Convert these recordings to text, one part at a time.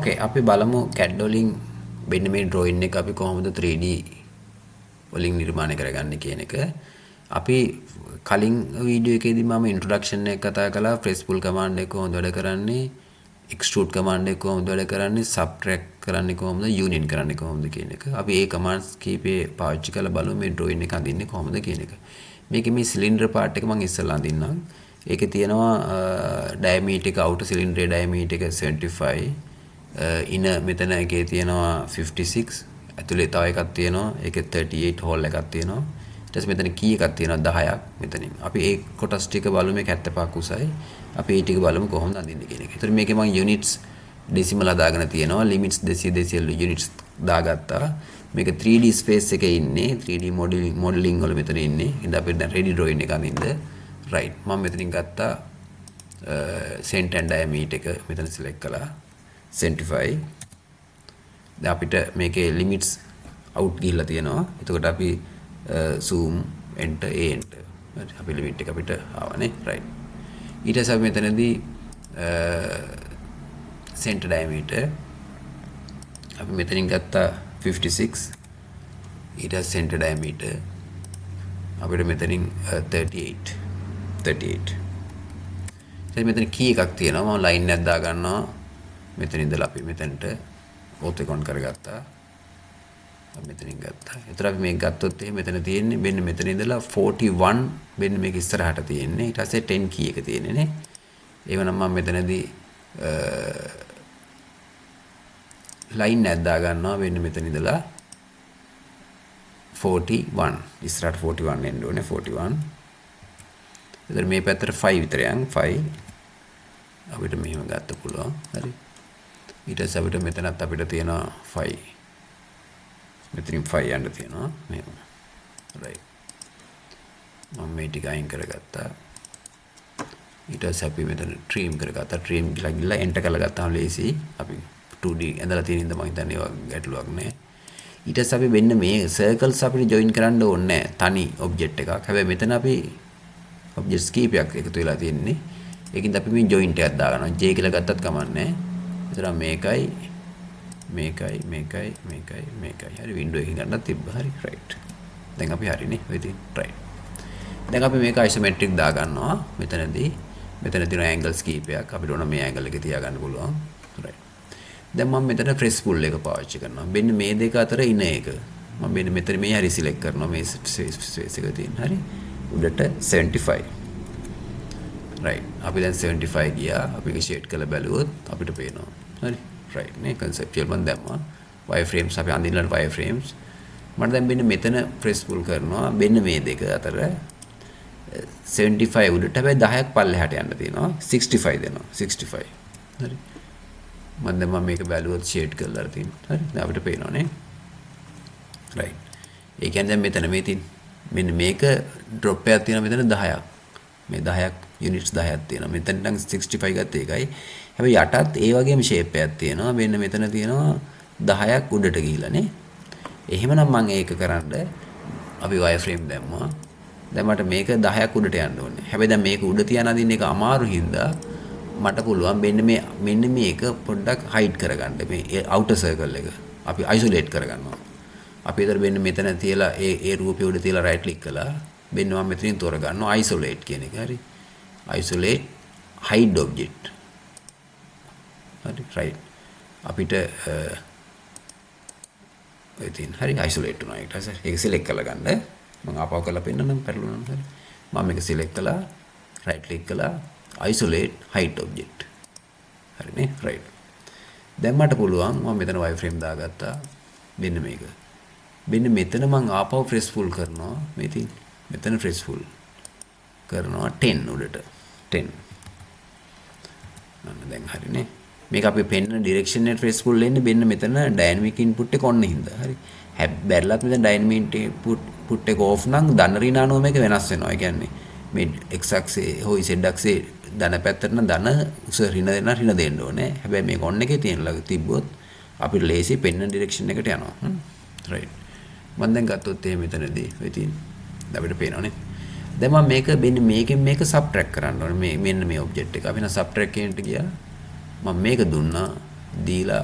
ඕකේ අපි බලමු CAD වලින් මෙන්න මේ drawing එක අපි කොහොමද 3D වලින් නිර්මාණය කරගන්නේ කියන එක. අපි කලින් වීඩියෝ එකේදී මම ඉන්ට්‍රොඩක්ෂන් එක කතා කළා press pull command එක කොහොමද වැඩ කරන්නේ, extrude command එක කොහොමද වැඩ කරන්නේ, subtract කරන්නේ කොහොමද, union කරන්නේ කොහොමද කියන එක. අපි මේ commands කීපේ පාවිච්චි කරලා බලමු මේ drawing එක අඳින්නේ කොහොමද කියන එක. මේකේ මේ cylinder part එක මම ඉස්සෙල්ලා අඳින්නම්. ඒකේ තියෙනවා diameter එක outer cylinder diameter එක 75, inner මෙතන එකේ තියෙනවා 56, ඇතුලේ තව එකක් තියෙනවා ඒකේ 38 hole එකක් තියෙනවා. ඊට පස්සේ මෙතන key එකක් තියෙනවා 10ක් මෙතනින්. අපි ඒ කොටස් ටික බලමු මේක 75ක් උසයි. අපි ඒ ටික බලමු කොහොමද අඳින්නේ කියන එක. ඒතර මේකේ මම units decimal හදාගෙන තියෙනවා. limits 200 units දාගත්තා. මේක 3D space එකේ ඉන්නේ. 3D modeling වල මෙතන ඉන්නේ. ඉතින් අපි දැන් ready drawing එක අඳින්න. right. මම මෙතනින් ගත්තා center and diameter එක මෙතන select කළා. 75. දැන් අපිට මේකේ limits out ගිහිල්ලා තියෙනවා. එතකොට අපි zoom enter a enter. අපි limit එක අපිට ආවනේ. right. ඊට පස්සේ අපි මෙතනදී center diameter අපි මෙතනින් ගත්තා 56. ඊට පස්සේ center diameter අපිට මෙතනින් 38. දැන් මෙතන key එකක් තියෙනවා. මම line එකක් දා ගන්නවා. මෙතන ඉඳලා අපි මෙතනට AutoCAD කරගත්තා. අපි මෙතනින් ගත්තා. ඒතර අපි මේක ගත්තොත් එහෙනම් මෙතන තියෙන්නේ මෙන්න මෙතන ඉඳලා 41 මෙන්න මේක ඉස්සරහට තියෙන්නේ. ඊට පස්සේ 10 key එක තියෙන්නේ නේ. ඒවනම් මම මෙතනදී line එකක් දා ගන්නවා මෙන්න මෙතන ඉඳලා 41 ඉස්සරහට 41 එන්න ඕනේ 41. එතන මේ පැත්තට 5 විතර යන් 5 අපිට මෙහෙම ගන්න පුළුවන්. හරි. ඊට පස්සේ අපිට මෙතනත් අපිට තියෙනවා 5. මෙතනින් 5 යන්න තියෙනවා මෙහෙම. right. මම මේ ටික අයින් කරගත්තා. ඊට පස්සේ අපි මෙතන trim කරගත්තා. trim ගිහලා enter කරලා ගත්තාම ලේසි. අපි 2D ඇඳලා තියෙන ඉඳන් මම හිතන්නේ ඒවා ගැටලුවක් නෑ. ඊට පස්සේ අපි මෙන්න මේ circles අපිට join කරන්න ඕනේ නෑ. තනි object එකක්. හැබැයි මෙතන අපි objects කීපයක් එකතු වෙලා තියෙන්නේ. ඒකින්ද අපි මේ joint එකක් දාගන්නවා. J කියලා ගත්තත් කමක් නැහැ. ඒතර මේකයි. හරි window එකකින් ගන්නත් තිබ්බා. හරි right. දැන් අපි හරිනේ. ඔය තියෙන right. දැන් අපි මේක isometric දාගන්නවා. මෙතනදී මෙතන තියෙන angles කීපයක් අපිට ඕන මේ angle එක තියාගන්න පුළුවන්. right. දැන් මම මෙතන press pull එක පාවිච්චි කරනවා. මෙන්න මේ දෙක අතර ඉන එක. මම මෙන්න මෙතන මේ හරි select කරනවා මේ space එක තියෙන. හරි. උඩට 75. right. අපි දැන් 75 ගියා. අපි ඒක shade කරලා බැලුවොත් අපිට පේනවා. හරි. right නේ conceptual මන් දැම්මා. wireframes අපි අඳින්නලා wireframes. මම දැන් මෙන්න මෙතන press pull කරනවා. මෙන්න මේ දෙක අතර 75 උඩට හැබැයි 10ක් පල්ලෙහාට යන්න තියෙනවා. 65 දෙනවා. 65. හරි. මම මේක බැලුවොත් shade කරලා තියෙනවා. හරි. දැන් අපිට පේනවා නේ. right. ඒ කියන්නේ දැන් මෙතන මේ තියෙන මෙන්න මේක drop එකක් තියෙනවා මෙතන 10ක්. මේ 10ක් units 10ක් තියෙනවා. මෙතන නම් 65 ගත්ත එකයි. හැබැයි යටත් ඒ වගේම shape එකක් තියෙනවා. මෙන්න මෙතන තියෙනවා 10ක් උඩට ගිහිලා නේ. එහෙමනම් මම ඒක කරන්න අපි wireframe දැම්මා. දැන් මට මේක 10ක් උඩට යන්න ඕනේ. හැබැයි දැන් මේක උඩ තියන අදින්න එක අමාරු හින්දා මට පුළුවන් මෙන්න මේක පොඩ්ඩක් hide කරගන්න. මේ outer circle එක අපි isolate කරගන්නවා. අපි ඒතර මෙතන තියලා ඒ රූපේ උඩ තියලා right click කළා. මෙන්න මම මෙතනින් තෝර ගන්නවා isolate කියන එක. හරි. isolate hide object. හරි right. අපිට ඔය තියෙන හරි isolate උනා ඊට පස්සේ ඒක select කරලා ගන්න. මම ආපහු කරලා පෙන්නන්නම් පෙරළුණා නම් හරි. මම මේක select කළා right click කළා isolate hide object. හරිනේ right. දැන් මට පුළුවන් මම මෙතන wireframe දාගත්තා. මෙන්න මේක. මෙන්න මෙතන මම ආපහු press pull කරනවා. මේ තියෙන මෙතන press pull කරනවා 10 උඩට 10. මම දැන් හරිනේ. මේක අපි පෙන්න direction එක press pull වෙන්නේ මෙන්න මෙතන dynamic input එක ඔන්න හින්දා. හරි. හැබැයිලත් මෙතන dynamic input එක off නම් ධන ඍණ අනුව මේක වෙනස් වෙනවා. ඒ කියන්නේ මේ x axis හෝ z axis ධන පැත්තට නම් ධන උස ඍණ දෙන්න ඕනේ. හැබැයි මේක on එකේ තියෙන ළඟ තිබ්බොත් අපිට ලේසි පෙන්න direction එකට යනවා. right. මම දැන් ගත්තොත් එහෙම මෙතනදී ඔය තියෙන අපිට පේනවනේ. දැන් මම මේකෙන් මේක subtract කරන්න ඕනේ. මෙන්න මේ object එක. අපි නම් subtract කියන්නට ගියා. මම මේක දුන්නා දීලා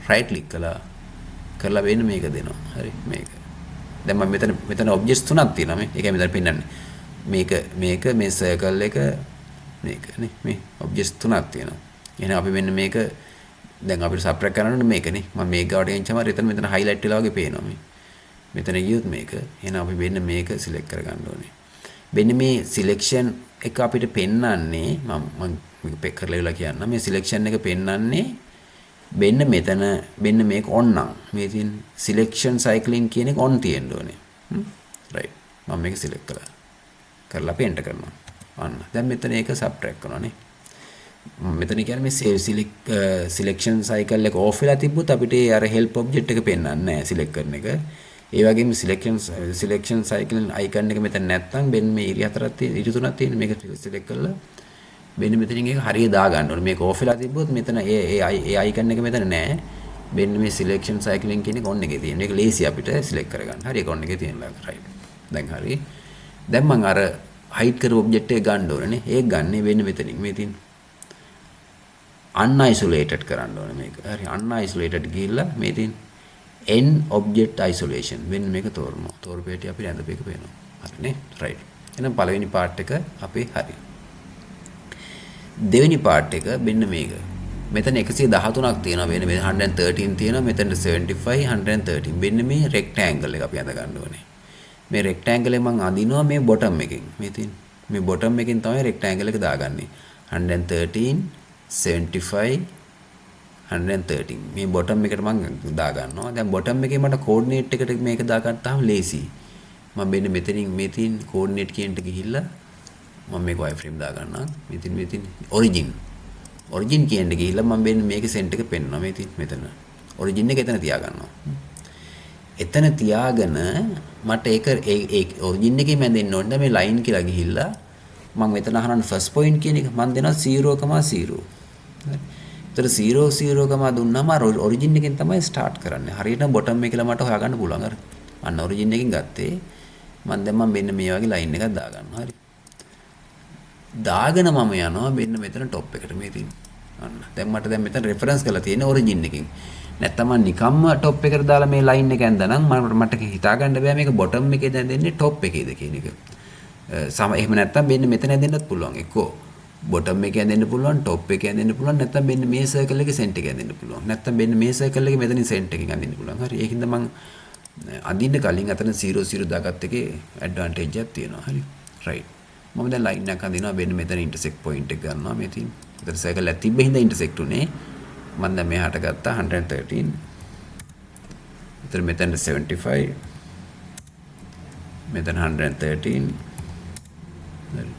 right click කරලා වෙන්න මේක දෙනවා. හරි මේක. දැන් මම මෙතන objects තුනක් තියෙනවා මේ. ඒකයි මෙතන පෙන්නන්නේ. මේක මේ circle එක මේක නේ මේ objects තුනක් තියෙනවා. එහෙනම් අපි මෙන්න මේක දැන් අපිට subtract කරන්න මේකනේ. මම මේක ගාවට ගෙනිච්චම මෙතන highlight වෙලා වගේ පේනවා මේ. මෙතන ගියොත් මේක. එහෙනම් අපි වෙන්න මේක select කරගන්න ඕනේ. වෙන්න මේ selection එක අපිට පෙන්නන්නේ මම මේක පෙක් කරලා ඉවලා කියන්න. මේ selection එක පෙන්නන්නේ වෙන්න මෙතන වෙන්න මේක on නම් මේ තියෙන selection cycling කියන එක on තියෙන්න ඕනේ. right. මම මේක select කරලා paint කරනවා. අන්න. දැන් මෙතන ඒක subtract කරනවා නේ. මෙතන කියන්නේ මේ save selection cycle එක off වෙලා තිබ්බොත් අපිට අර help object එක පෙන්වන්නේ නැහැ select කරන එක. ඒ වගේම selection cycle icon එක මෙතන නැත්නම් මෙන්න මේ ඉරි හතරක් තියෙන ඉරි තුනක් තියෙන මේක select කරලා මෙන්න මෙතනින් ඒක හරිය දා ගන්න ඕනේ. මේක off වෙලා තිබ්බොත් මෙතන ඒ icon එක මෙතන නැහැ. මෙන්න මේ selection cycling කියන එක on එකේ තියෙන. මේක lazy අපිට select කරගන්න. හරි ඒක on එකේ තියෙනවා. right. දැන් හරි. දැන් මම අර hide කර object එක ගන්න ඕනේ නේ. ඒක ගන්න වෙන්න මෙතනින් මේ තියෙන unisolated කරන්න ඕනේ මේක. හරි unisolated ගිහිල්ලා මේ තියෙන n object isolation වෙන්න මේක තෝරනවා. තෝරපේටි අපි ඇඳපේක පේනවා. හරිනේ. right. එහෙනම් පළවෙනි part එක අපේ හරි. දෙවෙනි part එක මෙන්න මේක. මෙතන 113ක් තියෙනවා. වෙන 113 තියෙනවා. මෙතන 75 113. මෙන්න මේ rectangle එක අපි අඳ ගන්න ඕනේ. මේ rectangle එක මම අඳිනවා මේ bottom එකෙන්. මේ තියෙන මේ bottom එකෙන් තමයි rectangle එක දාගන්නේ. 113 75 113 මේ bottom එකට මම දා ගන්නවා. දැන් bottom එකේ මට coordinate එකට මේක දාගත්තාම lazy. මම මෙන්න මෙතනින් මේ තියෙන coordinate කියනට ගිහිල්ලා මම මේක wireframe දා ගන්නවා. මේ තියෙන origin කියනට ගිහිල්ලා මම මෙන්න මේකේ center එක පෙන්වනවා. මේ තියෙන මෙතන origin එක එතන තියා ගන්නවා. එතන තියාගෙන මට ඒක origin එකේ මැදෙන්න ඕනේ මේ line කියලා ගිහිල්ලා මම මෙතන අහන්න first point කියන එක මම දෙනවා 0,0. හරි. ඒතර 0,0 දුන්නාම origin එකෙන් තමයි start කරන්නේ. හරියට bottom එකේලා මට හොයාගන්න පුළුවන්. හරි. අන්න origin එකෙන් ගත්තේ. මම මෙන්න මේ වගේ line එකක් දා ගන්නවා. හරි. දාගෙන මම යනවා මෙන්න මෙතන top එකට මේ තියෙන. අන්න. දැන් මෙතන reference කරලා තියෙන origin එකෙන්. නැත්තම් මම නිකම්ම top එකට දාලා මේ line එක ඇඳනනම් මට හිතා ගන්න බෑ මේක bottom එකේ දැන් දෙන්නේ top එකේද කියන එක. එහෙම නැත්තම් මෙන්න මෙතන ඇඳෙන්නත් පුළුවන්. එක්කෝ bottom එකේ ඇඳෙන්න පුළුවන්, top එකේ ඇඳෙන්න පුළුවන්, නැත්තම් මෙන්න මේ circle එකේ center එකේ ඇඳෙන්න පුළුවන්. නැත්තම් මෙන්න මේ circle එකේ මෙතනින් center එකකින් ඇඳෙන්න පුළුවන්. හරි. ඒකින්ද මම අඳින්න කලින් අතන 00 දාගත්ත එකේ advantage එකක් තියෙනවා. හරි. right. මම දැන් line එකක් අඳිනවා මෙන්න මෙතන intersect point එක ගන්නවා මේ තියෙන. ඒතර circle එක තිබ්බ හින්දා intersect උනේ. මම දැන් මෙහාට ගත්තා 113. ඒතර මෙතන 75. මෙතන 113. හරි.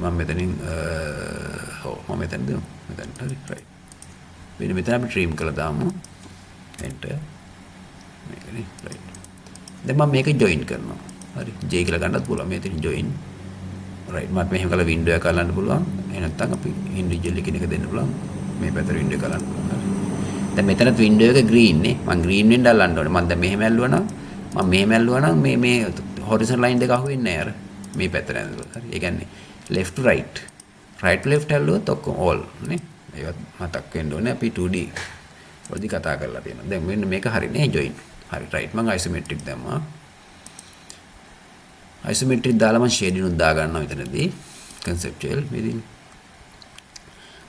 මම මෙතනින් මම මෙතනද මෙතන හරි right. මෙතන අපි trim කරලා දාමු. enter. මේකනේ right. දැන් මම මේක join කරනවා. හරි. J කියලා ගන්නත් පුළුවන්. මෙතන join. right. මට මෙහෙම කරලා window එක අල්ලන්න පුළුවන්. එහෙ නැත්නම් අපි individual එකකින් එක දෙන්න පුළුවන්. මේ පැත්තට window එක අල්ලන්න පුළුවන්. හරි. දැන් මෙතනත් window එක green නේ. මම green වෙන්න අල්ලන්න ඕනේ. මම දැන් මෙහෙම ඇල්ලුවා නම් මේ horizontal line දෙක අහුවෙන්නේ නැහැ අර. මේ පැත්තට ඇඳලා. හරි. ඒ කියන්නේ left to right. right to left ඇල්ලුවොත් ඔක්කොම all නේ. ඒවත් මතක් වෙන්න ඕනේ අපි 2D වලදී කතා කරලා තියෙනවා. දැන් මෙන්න මේක හරිනේ join. හරි right. මම isometric දැම්මා. isometric දාලා මම shading උත් දා ගන්නවා මෙතනදී. conceptual මෙදින්.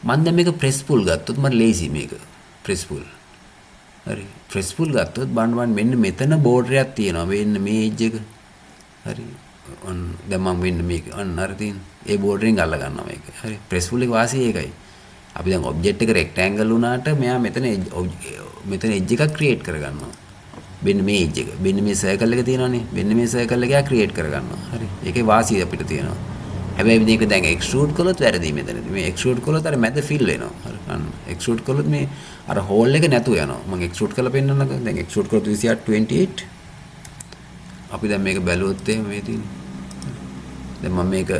මම දැන් මේක press pull ගත්තොත් මට lazy මේක. press pull. හරි. press pull ගත්තොත් බලන්න මෙන්න මෙතන border එකක් තියෙනවා. මෙන්න මේ edge එක. හරි. දැන් මම මෙන්න මේක අන්න අර තියෙන ඒ border එකෙන් අල්ල ගන්නවා මේක. හරි. press pull එක වාසිය ඒකයි. අපි දැන් object එක rectangle වුණාට මෙයා මෙතන edge එකක් create කරගන්නවා. මෙන්න මේ edge එක. මෙන්න මේ circle එක තියෙනවානේ. මෙන්න මේ circle එක create කරගන්නවා. හරි. ඒකේ වාසිය අපිට තියෙනවා. හැබැයි මේක දැන් extrude කළොත් වැරදි මෙතනදී. මේ extrude කළොත් අර මැද fill වෙනවා. හරි. අන්න extrude කළොත් මේ අර hole එක නැතුව යනවා. මම extrude කරලා පෙන්නන්නකෝ. දැන් extrude කරොත් 28 අපි දැන් මේක බැලුවොත් එහෙම මේ තියෙන. දැන් මම මේක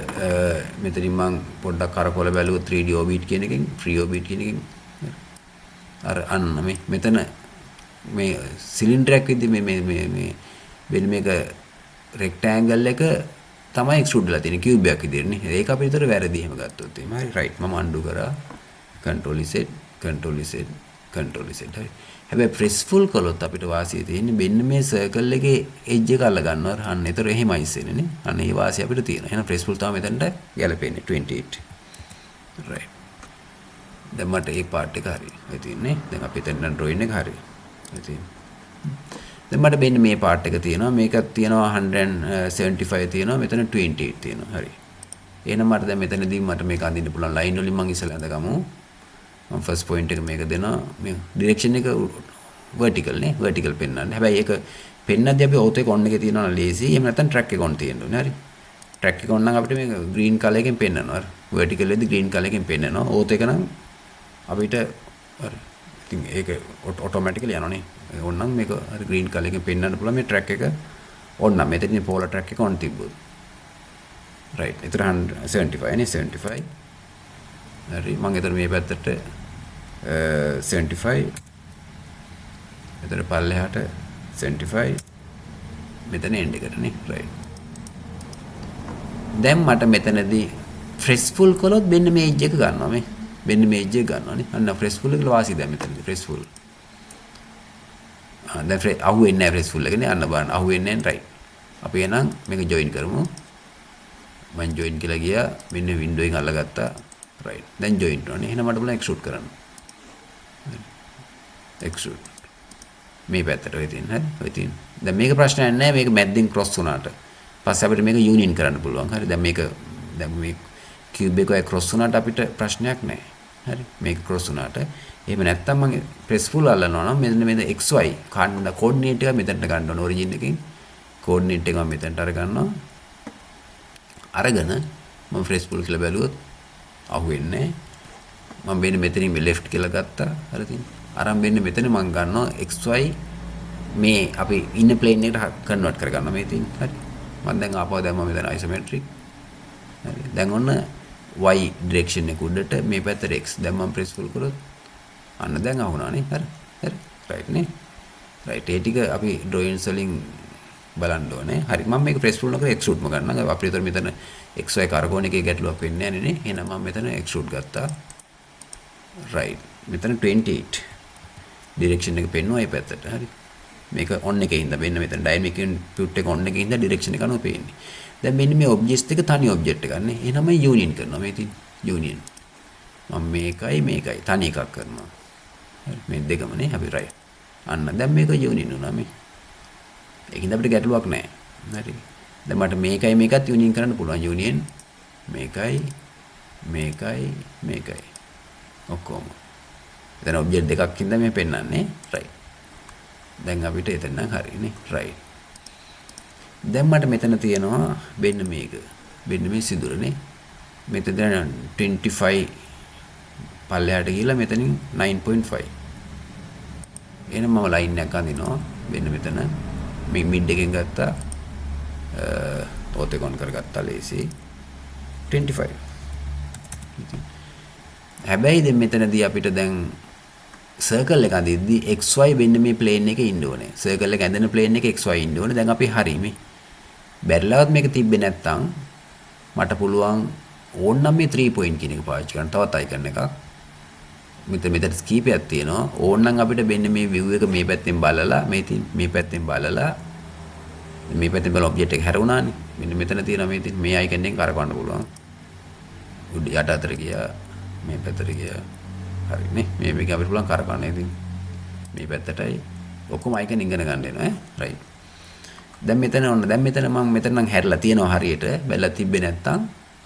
මෙතනින් මම පොඩ්ඩක් කරකවල බැලුවොත් 3D orbit කියන එකෙන් free orbit කියන එකෙන් අර අන්න මෙතන මේ සිලින්ඩර් එකක් විදිහේ මේ වෙන මේක rectangle එක තමයි extrude වෙලා තියෙන්නේ cube එකක් විදිහට නේ. ඒක අපිට විතර වැරදි එහෙම ගත්තොත් එහෙම. හරි right. මම undo කරා. control Z control Z හරි. හැබැයි pressful කළොත් අපිට වාසිය තියෙන්නේ මෙන්න මේ circle එකේ edge එක අල්ල ගන්නවා. අන්න ඒතර එහෙමයි ඉස්සෙන්නේ නේ. අන්න ඒ වාසිය අපිට තියෙනවා. එහෙනම් pressful තමයි මෙතනට ගැලපෙන්නේ 28. right. දැන් මට ඒ part එක හරි. ඒ තියෙන්නේ. දැන් අපි එතන drawing එක හරි. ඒ තියෙන්නේ. දැන් මට මෙන්න මේ part එක තියෙනවා. මේකත් තියෙනවා 175 තියෙනවා. මෙතන 28 තියෙනවා. හරි. එහෙනම් මට දැන් මෙතනදී මට මේක අඳින්න පුළුවන් line වලින් මම ඉස්සලා අඳගමු. මම first point එක මේක දෙනවා. මේ direction එක vertical නේ. vertical පෙන්වන්නේ. හැබැයි ඒක පෙන්නද්දී අපි auto එක on එකේ තියෙනවා නම් lazy. එහෙම නැත්නම් track එක on තියෙන්න ඕනේ. හරි. track එක on නම් අපිට මේක green color එකෙන් පෙන්වනවා. vertical එකේදී green color එකෙන් පෙන්වනවා. auto එක නම් අපිට හරි. ඉතින් ඒක automatically යනවනේ. on නම් මේක හරි green color එකෙන් පෙන්වන්න පුළුවන් මේ track එක on නම්. මෙතනින් polar track එක on තිබ්බොත්. right. ඒතර 75 නේ 75. හරි මම එතන මේ පැත්තට 75 එතන පල්ලෙහාට 75 මෙතන end එකට නේ right දැන් මට මෙතනදී pressful කළොත් මෙන්න මේ edge එක ගන්නවා මේ මෙන්න මේ edge එක ගන්නවා නේ අන්න pressful එක වාසිය දැන් මෙතනදී pressful දැන් අහුවෙන්නේ නැහැ pressful එක නේ අන්න බලන්න අහුවෙන්නේ නැහැ right අපි එහෙනම් මේක join කරමු මම join කියලා ගියා මෙන්න window එකෙන් අල්ලගත්තා right then join කරනවා එහෙනම් මට බලන්න extrude කරන්න extrude මේ පැත්තට ඔය තියෙන හරි ඔය තියෙන දැන් මේක ප්‍රශ්නයක් නැහැ මේක මැද්දෙන් cross වුණාට පස්සේ අපිට මේක union කරන්න පුළුවන් හරි දැන් මේ cube එක cross වුණාට අපිට ප්‍රශ්නයක් නැහැ හරි මේක cross වුණාට එහෙම නැත්තම් මම pressful අල්ලනවා නම් මෙන්න xy coordinate එක මෙතනට ගන්න ඕන origin එකෙන් coordinate එක මම මෙතනට අරගන්නවා අරගෙන මම pressful කියලා බැලුවොත් අහුවෙන්නේ මම වෙන මෙතනින් මේ left කියලා ගත්තා හරිද අරන් වෙන්නේ මෙතන මම ගන්නවා xy මේ අපි ඉන්න plane එකට කන්වර්ට් කරගන්නවා මේ තියෙන හරි මම දැන් ආපහු දැම්මම මෙතන isometric හරි දැන් ඔන්න y direction එක උඩට මේ පැත්තට x දැන් මම pressful කරොත් අන්න දැන් අහුණානේ හරි right නේ right ඒ ටික අපි drawings වලින් බලන්න ඕනේ හරි මම මේක pressful නොකර extrude ම ගන්නවා අපිට උතර මෙතන xy කාර්බෝන එකේ ගැටලුවක් වෙන්නේ නැහැ නේ එහෙනම් මම මෙතන extrude ගත්තා right මෙතන 28 direction එක පෙන්වනවා මේ පැත්තට හරි මේක on එකේ ඉඳලා මෙන්න මෙතන dynamic input එක on එකේ ඉඳලා direction එක අනුව පේන්නේ දැන් මෙන්න මේ object එක තනි object එකක් නේ එහෙනම් මම union කරනවා මේ තියෙන union මම මේකයි තනි එකක් කරනවා හරි මේ දෙකම නේ අපි right අන්න දැන් මේක union වුණා මේ ඒකින්ද අපිට ගැටලුවක් නැහැ හරි දැන් මට මේකත් union කරන්න පුළුවන් union මේකයි ඔක්කොම දැන් ඔබ්ජෙක්ට් දෙකක් ඉඳන් මේ පෙන්නන්නේ right දැන් අපිට එතන නම් හරිනේ right දැන් මට මෙතන තියෙනවා මෙන්න මේ සිදුරනේ මෙතන 25 පල්ලෙහාට ගිහලා මෙතනින් 9.5 එහෙනම් මම ලයින් එකක් අඳිනවා මෙන්න මෙතන මේ මිඩ් එකෙන් ගත්තා ඕතෙකොන් කරගත්තා ලේසි 25 හැබැයි දැන් මෙතනදී අපිට දැන් circle එක අඳිද්දි xy වෙන්න මේ plane එකේ ඉන්න ඕනේ circle එක ඇඳෙන plane එකේ xy ඉන්න ඕනේ දැන් අපි හරි මේ බැරිලවත් මේක තිබ්බේ නැත්තම් මට පුළුවන් ඕන්නම් මේ 3 point කියන එක පාවිච්චි කරන්න තවත් icon එකක් මෙතන ස්කීපයක් තියෙනවා ඕන්නම් අපිට මෙන්න මේ view එක මේ පැත්තෙන් බලලා මේ පැත්තෙන් බලලා මේ පැත්තෙන් බල ඔබ්ජෙක්ට් එක හැරුණානේ මෙන්න මෙතන තියෙනවා මේ icon එකෙන් කරකවන්න පුළුවන් උඩ යට අතර ගියා මේ පැත්තට ගියා හරිනේ මේක අපිට පුළුවන් කරකවන්න ඉතින් මේ පැත්තටයි ඔක්කොම icon ඉගෙන ගන්න වෙනවා right දැන් මෙතන මම මෙතන නම් හැරලා තියෙනවා හරියට බැලලා තිබ්බේ නැත්තම්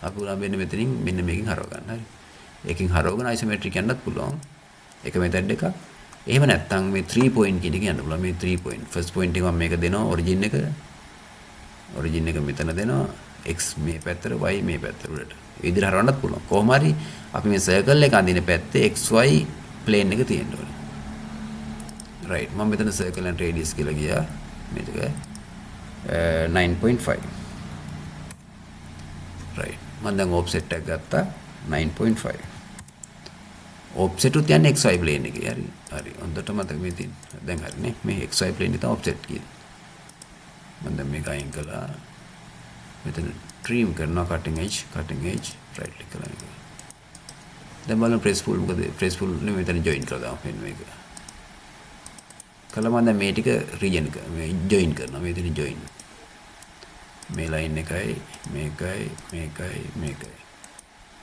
අපි උනා මෙතනින් මෙන්න මේකෙන් හරව ගන්න හරි ඒකෙන් හරවගෙන isometric යන්නත් පුළුවන් ඒක method එකක් එහෙම නැත්තම් මේ 3 point කියන එක යන්න පුළුවන් මේ 3 point first point එක මම මේක දෙනවා origin එක මෙතන දෙනවා x මේ පැත්තට y මේ පැත්තට උඩට ඒ විදිහට හරවන්නත් පුළුවන් කොහොම හරි අපි මේ circle එක අඳින පැත්තේ xy plane එක තියෙන්න ඕනේ right මම මෙතන circle and radius කියලා ගියා මේක 9.5 right මම දැන් offset එක ගත්තා 9.5 offset උත් යන්නේ xy plane එකේ හරි හොඳට මතක මේ තියෙන දැන් හරිනේ මේ xy plane එක තමයි offset කියන්නේ මම දැන් මේක අයින් කළා මෙතන trim කරනවා cutting edge right click කරලා දැන් බලන්න press full මොකද press full නේ මෙතන join කරලා දාමු මෙන්න මේක. කළා මම දැන් මේ ටික region එක මේ join කරනවා මෙතන join. මේ line එකයි මේකයි.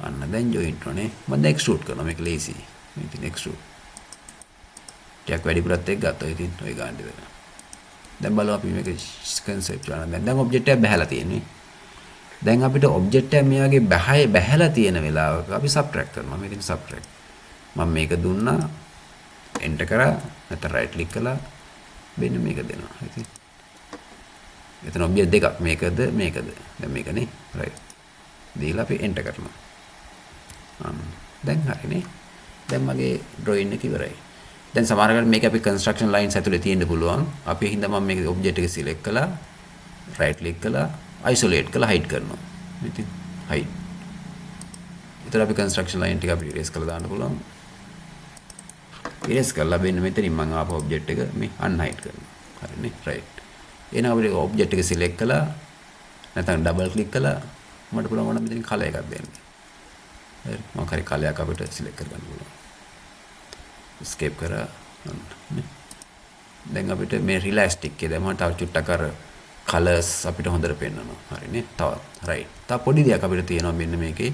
අන්න දැන් join කරනේ. මම දැන් extrude කරනවා මේක lazy. මේ ඉතින් extrude. ටිකක් වැඩිපුරත් එක්ක ගත්තා. ඉතින් ඔය ගන්න දෙන්න. දැන් බලමු අපි මේක concept ගන්න. දැන් object එක බහැලා තියෙන්නේ. දැන් අපිට object එක මේ වගේ බහැලා තියෙන වෙලාවක අපි subtract කරනවා. මේ ඉතින් subtract. මම මේක දුන්නා enter කරා නැත්නම් right click කළා මෙන්න මේක දෙනවා. ඉතින් එතන object දෙකක් මේකද. දැන් මේකනේ right. දීලා අපි enter කරනවා. දැන් හරිනේ. දැන් මගේ drawing එක ඉවරයි. දැන් සමහරකට මේක අපි construction lines ඇතුලේ තියෙන්න පුළුවන්. අපි හින්දා මම මේක object එක select කළා right click කළා isolate කළා hide කරනවා. ඉතින් hide. ඊට අපි construction line ටික අපි erase කරලා දාන්න පුළුවන්. erase කරලා මෙන්න මෙතනින් මම ආපහු object එක මේ unhide කරනවා. හරිනේ right. එහෙනම් අපිට object එක select කළා නැත්නම් double click කළා මට පුළුවන් වුණා මෙතනින් color එකක් දෙන්න. හරි මම හරි color එකක් අපිට select කරගන්න පුළුවන්. escape කරා. දැන් අපිට මේ realistic එකේ දැන් මම තව චුට්ටක් අර colors අපිට හොඳට පෙන්වනවා. හරිනේ. තවත් right. තව පොඩි දෙයක් අපිට තියෙනවා මෙන්න මේකේ.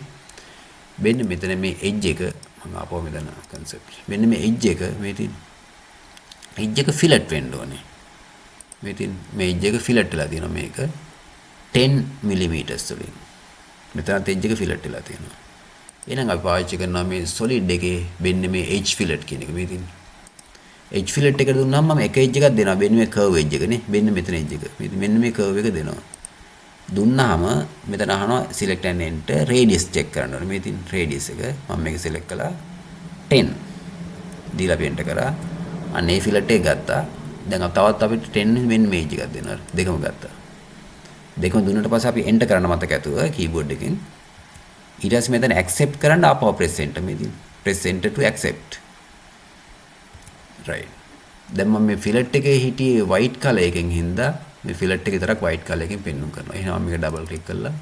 මෙන්න මෙතන මේ edge එක මම ආපහු මෙතන concept. මෙන්න මේ edge එක මේ තියෙන edge එක fillet වෙන්න ඕනේ. මේ තියෙන මේ edge එක fillet වෙලා තියෙනවා මේක 10 mm වලින්. මෙතනත් edge එක fillet වෙලා තියෙනවා. එහෙනම් අපි පාවිච්චි කරනවා මේ solid එකේ මෙන්න මේ edge fillet කියන එක. මේ තියෙන edge fillet එක දුන්නාම මම එක edge එකක් දෙනවා. මෙන්න මේ curve edge එක නේ. මෙන්න මෙතන edge එක. මෙන්න මේ curve එක දෙනවා. දුන්නාම මෙතන අහනවා select and enter radius check කරන්න ඕනේ. මේ තියෙන radius එක මම මේක select කළා 10. දීලා අපි enter කරා. අන්න ඒ fillet එක ගත්තා. දැන් තවත් අපිට 10 මෙන්න මේ edge එකක් දෙනවා. දෙකම ගත්තා. දෙකම දුන්නාට පස්සේ අපි enter කරන්න මතක ඇතුව keyboard එකෙන් ඊට පස්සේ මෙතන accept කරන්න ආපහු press enter මේ තියෙන press enter to accept. right. දැන් මම මේ fillet එකේ හිටියේ white color එකෙන් හින්දා මේ fillet එක විතරක් white color එකෙන් පෙන්වන්න කරනවා. එහෙනම් මම මේක double click කරලා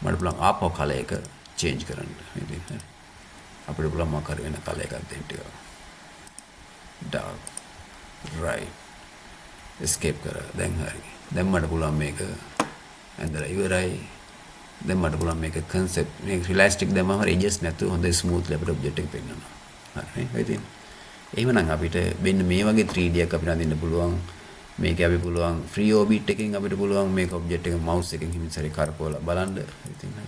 මට පුළුවන් ආපහු color එක change කරන්න. මේ දෙන්න. අපිට පුළුවන් මොකක් හරි වෙන color එකක් දෙන්න ටික. dark. right. escape කරා. දැන් හරි. දැන් මට පුළුවන් මේක ඇඳලා ඉවරයි. දැන් මට පුළුවන් මේක concept මේක realistic දැම්මම edges නැතුව හොඳ smoothly අපිට object එක පෙන්වනවා. හරි නේ? ඉතින් එහෙමනම් අපිට මෙන්න මේ වගේ 3D එකක් අපිට අඳින්න පුළුවන්. මේක අපි පුළුවන් free orbit එකෙන් අපිට පුළුවන් මේක object එක mouse එකෙන් හිමිසරි කරකවලා බලන්න. ඉතින් හරි.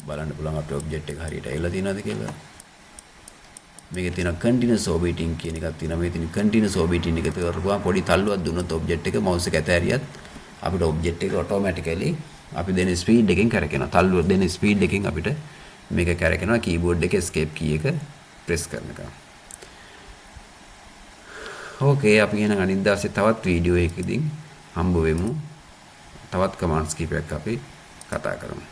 බලන්න පුළුවන් අපේ object එක හරියට ඇවිල්ලා තියෙනවද කියලා. මේකේ තියෙන continuous orbiting කියන එකක් තියෙනවා. මේ තියෙන continuous orbiting එක කරපුවා පොඩි තල්ලුවක් දුන්නොත් object එක mouse එක ඇතෑරියත් අපිට object එක automatically අපි දෙන ස්පීඩ් එකෙන් කරකිනවා. තල්ලුව දෙන ස්පීඩ් එකෙන් අපිට මේක කරකිනවා keyboard එකේ escape key එක press කරනකම්. ඕකේ අපි එහෙනම් අනිත් දවසේ තවත් වීඩියෝ එකකින් හම්බ වෙමු. තවත් කමාන්ඩ්ස් කීපයක් අපි කතා කරමු.